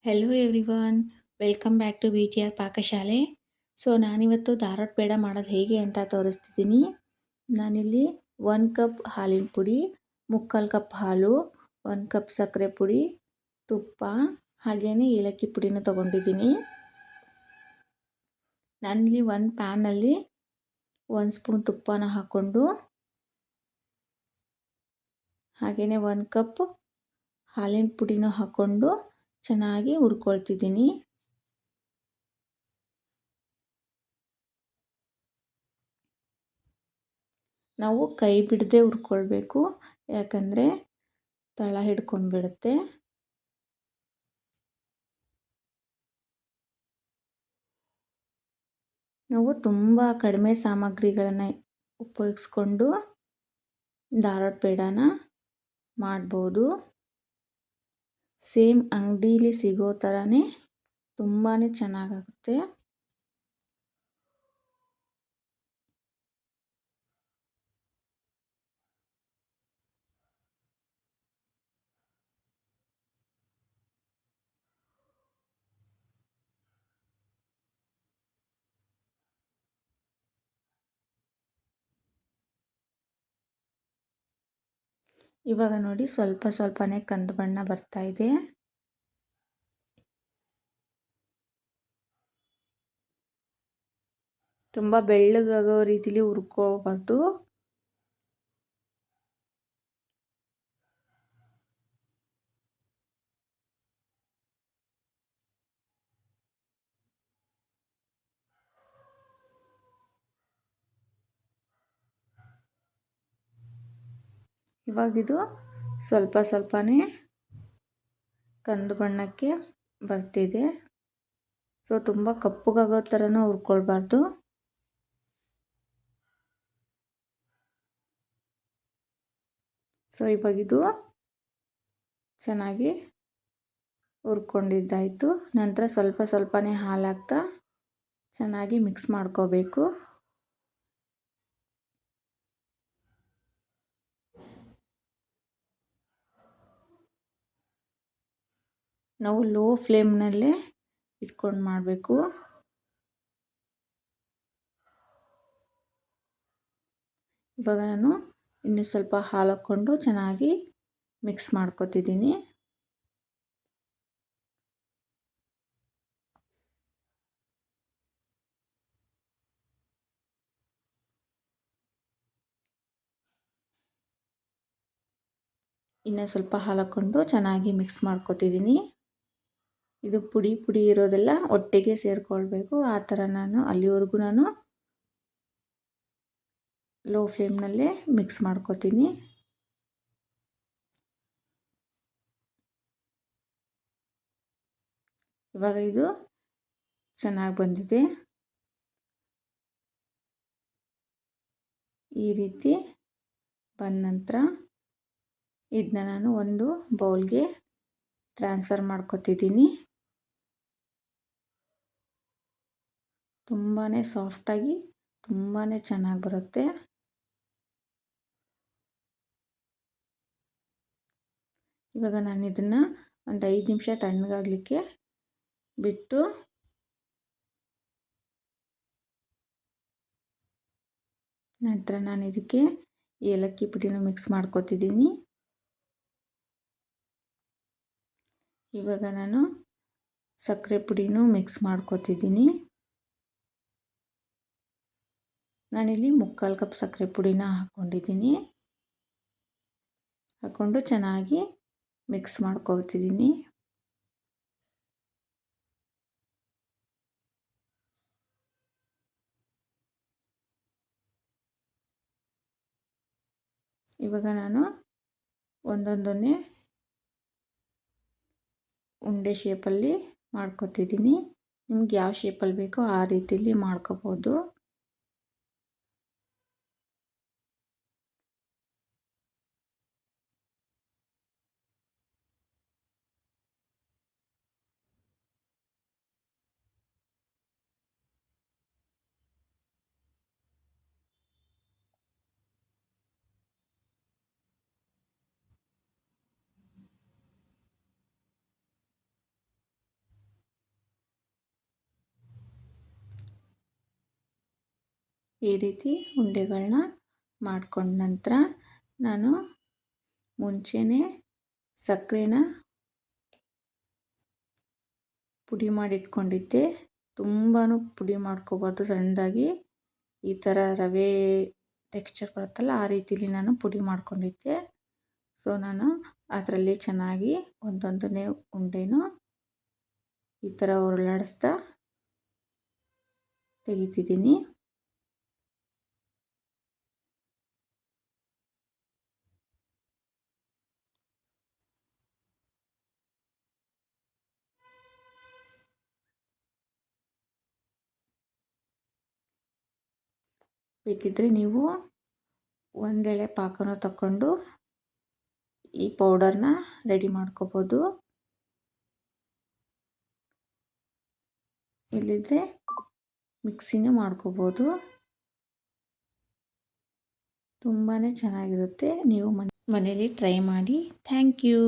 Hello everyone, welcome back to B T R ಪಾಕಶಾಲೆ. ನಾನಿವತ್ತು ಧಾರವಾಡ ಪೇಡ ಮಾಡೋದು ಹೇಗೆ ಅಂತ ತೋರಿಸ್ತಿದ್ದೀನಿ. ನಾನಿಲ್ಲಿ 1 ಕಪ್ ಹಾಲಿನ ಪುಡಿ, 3/4 ಕಪ್ ಹಾಲು, 1 ಕಪ್ ಸಕ್ಕರೆ ಪುಡಿ, ತುಪ್ಪ ಹಾಗೆಯೇ ಏಲಕ್ಕಿ ಪುಡಿನ ತೊಗೊಂಡಿದ್ದೀನಿ. ನಾನಿಲ್ಲಿ ಒಂದು ಪ್ಯಾನಲ್ಲಿ 1 ಸ್ಪೂನ್ ತುಪ್ಪನ ಹಾಕ್ಕೊಂಡು ಹಾಗೆಯೇ 1 ಕಪ್ ಹಾಲಿನ ಪುಡಿನ ಹಾಕ್ಕೊಂಡು ಚೆನ್ನಾಗಿ ಹುರ್ಕೊಳ್ತಿದ್ದೀನಿ. ನಾವು ಕೈ ಬಿಡದೆ ಹುರ್ಕೊಳ್ಬೇಕು, ಯಾಕಂದರೆ ತಳ ಹಿಡ್ಕೊಂಡ್ಬಿಡುತ್ತೆ. ನಾವು ತುಂಬ ಕಡಿಮೆ ಸಾಮಗ್ರಿಗಳನ್ನು ಉಪಯೋಗಿಸ್ಕೊಂಡು ಧಾರವಾಡ ಪೇಡಾನ ಮಾಡ್ಬೋದು. ಸೇಮ್ ಅಂಗಡೀಲಿ ಸಿಗೋ ಥರನೇ ತುಂಬಾ ಚೆನ್ನಾಗಾಗುತ್ತೆ. ಇವಾಗ ನೋಡಿ ಸ್ವಲ್ಪ ಸ್ವಲ್ಪನೇ ಕಂದು ಬಣ್ಣ ಬರ್ತಾ ಇದೆ. ತುಂಬ ಬೆಳ್ಳಗಾಗೋ ರೀತಿಲಿ ಹುರ್ಕೋಬಾರ್ದು. ಇವಾಗಿದು ಸ್ವಲ್ಪ ಸ್ವಲ್ಪನೇ ಕಂದು ಬಣ್ಣಕ್ಕೆ ಬರ್ತಿದೆ. ತುಂಬ ಕಪ್ಪಗಾಗೋ ಥರನೂ ಹುರ್ಕೊಳ್ಬಾರ್ದು. ಇವಾಗಿದು ಚೆನ್ನಾಗಿ ಹುರ್ಕೊಂಡಿದ್ದಾಯಿತು. ನಂತರ ಸ್ವಲ್ಪ ಸ್ವಲ್ಪನೇ ಹಾಲು ಹಾಕ್ತಾ ಚೆನ್ನಾಗಿ ಮಿಕ್ಸ್ ಮಾಡ್ಕೋಬೇಕು. ನಾವು ಲೋ ಫ್ಲೇಮ್ನಲ್ಲೇ ಇಟ್ಕೊಂಡು ಮಾಡಬೇಕು. ಇವಾಗ ನಾನು ಇನ್ನೂ ಸ್ವಲ್ಪ ಹಾಲು ಹಾಕ್ಕೊಂಡು ಚೆನ್ನಾಗಿ ಮಿಕ್ಸ್ ಮಾಡ್ಕೊತಿದ್ದೀನಿ. ಇನ್ನೂ ಸ್ವಲ್ಪ ಹಾಲು ಹಾಕ್ಕೊಂಡು ಚೆನ್ನಾಗಿ ಮಿಕ್ಸ್ ಮಾಡ್ಕೊತಿದ್ದೀನಿ. ಇದು ಪುಡಿ ಪುಡಿ ಇರೋದೆಲ್ಲ ಒಟ್ಟಿಗೆ ಸೇರಿಕೊಳ್ಬೇಕು. ಆ ಥರ ಅಲ್ಲಿವರೆಗೂ ನಾನು ಲೋ ಫ್ಲೇಮ್ನಲ್ಲೇ ಮಿಕ್ಸ್ ಮಾಡ್ಕೊತೀನಿ. ಇವಾಗ ಇದು ಚೆನ್ನಾಗಿ ಬಂದಿದೆ. ಈ ರೀತಿ ಬಂದ ನಂತರ ಇದನ್ನ ನಾನು ಒಂದು ಬೌಲ್ಗೆ ಟ್ರಾನ್ಸ್ಫರ್ ಮಾಡ್ಕೊತಿದ್ದೀನಿ. ತುಂಬಾ ಸಾಫ್ಟಾಗಿ ತುಂಬಾ ಚೆನ್ನಾಗಿ ಬರುತ್ತೆ. ಇವಾಗ ನಾನು ಇದನ್ನು ಒಂದು 5 ನಿಮಿಷ ತಣ್ಣಗಾಗಲಿಕ್ಕೆ ಬಿಟ್ಟು ನಂತರ ನಾನು ಇದಕ್ಕೆ ಏಲಕ್ಕಿ ಪುಡಿನ ಮಿಕ್ಸ್ ಮಾಡ್ಕೊತಿದ್ದೀನಿ. ಇವಾಗ ನಾನು ಸಕ್ಕರೆ ಪುಡಿನೂ ಮಿಕ್ಸ್ ಮಾಡ್ಕೊತಿದ್ದೀನಿ. ನಾನಿಲ್ಲಿ 3/4 ಕಪ್ ಸಕ್ಕರೆ ಪುಡಿನ ಹಾಕ್ಕೊಂಡಿದ್ದೀನಿ. ಹಾಕ್ಕೊಂಡು ಚೆನ್ನಾಗಿ ಮಿಕ್ಸ್ ಮಾಡ್ಕೊತಿದ್ದೀನಿ. ಇವಾಗ ನಾನು ಒಂದೊಂದನ್ನೇ ಉಂಡೆ ಶೇಪಲ್ಲಿ ಮಾಡ್ಕೊತಿದ್ದೀನಿ. ನಿಮ್ಗೆ ಯಾವ ಶೇಪಲ್ಲಿ ಬೇಕೋ ಆ ರೀತಿಯಲ್ಲಿ ಮಾಡ್ಕೋಬೋದು. ಈ ರೀತಿ ಉಂಡೆಗಳನ್ನ ಮಾಡ್ಕೊಂಡ ನಂತರ ನಾನು ಮುಂಚೆನೇ ಸಕ್ಕರೆನ ಪುಡಿ ಮಾಡಿಟ್ಕೊಂಡಿದ್ದೆ. ತುಂಬಾ ಪುಡಿ ಮಾಡ್ಕೋಬಾರ್ದು, ಸಣ್ಣದಾಗಿ ಈ ಥರ ರವೆ ಟೆಕ್ಸ್ಚರ್ ಬರುತ್ತಲ್ಲ ಆ ರೀತಿಲಿ ನಾನು ಪುಡಿ ಮಾಡ್ಕೊಂಡಿದ್ದೆ. ಸೊ ನಾನು ಅದರಲ್ಲಿ ಚೆನ್ನಾಗಿ ಒಂದೊಂದನೇ ಉಂಡೆನೂ ಈ ಥರ ಉರುಳಾಡಿಸ್ತಾ ತೆಗಿತಿದ್ದೀನಿ. ಬೇಕಿದ್ದರೆ ನೀವು ಒಂದೆಳೆ ಪಾಕನೂ ತಗೊಂಡು ಈ ಪೌಡರ್ನ ರೆಡಿ ಮಾಡ್ಕೋಬೋದು. ಇಲ್ಲಿದ್ದರೆ ಮಿಕ್ಸಿನೂ ಮಾಡ್ಕೋಬೋದು. ತುಂಬಾ ಚೆನ್ನಾಗಿರುತ್ತೆ. ನೀವು ಮನೇಲಿ ಟ್ರೈ ಮಾಡಿ. Thank you.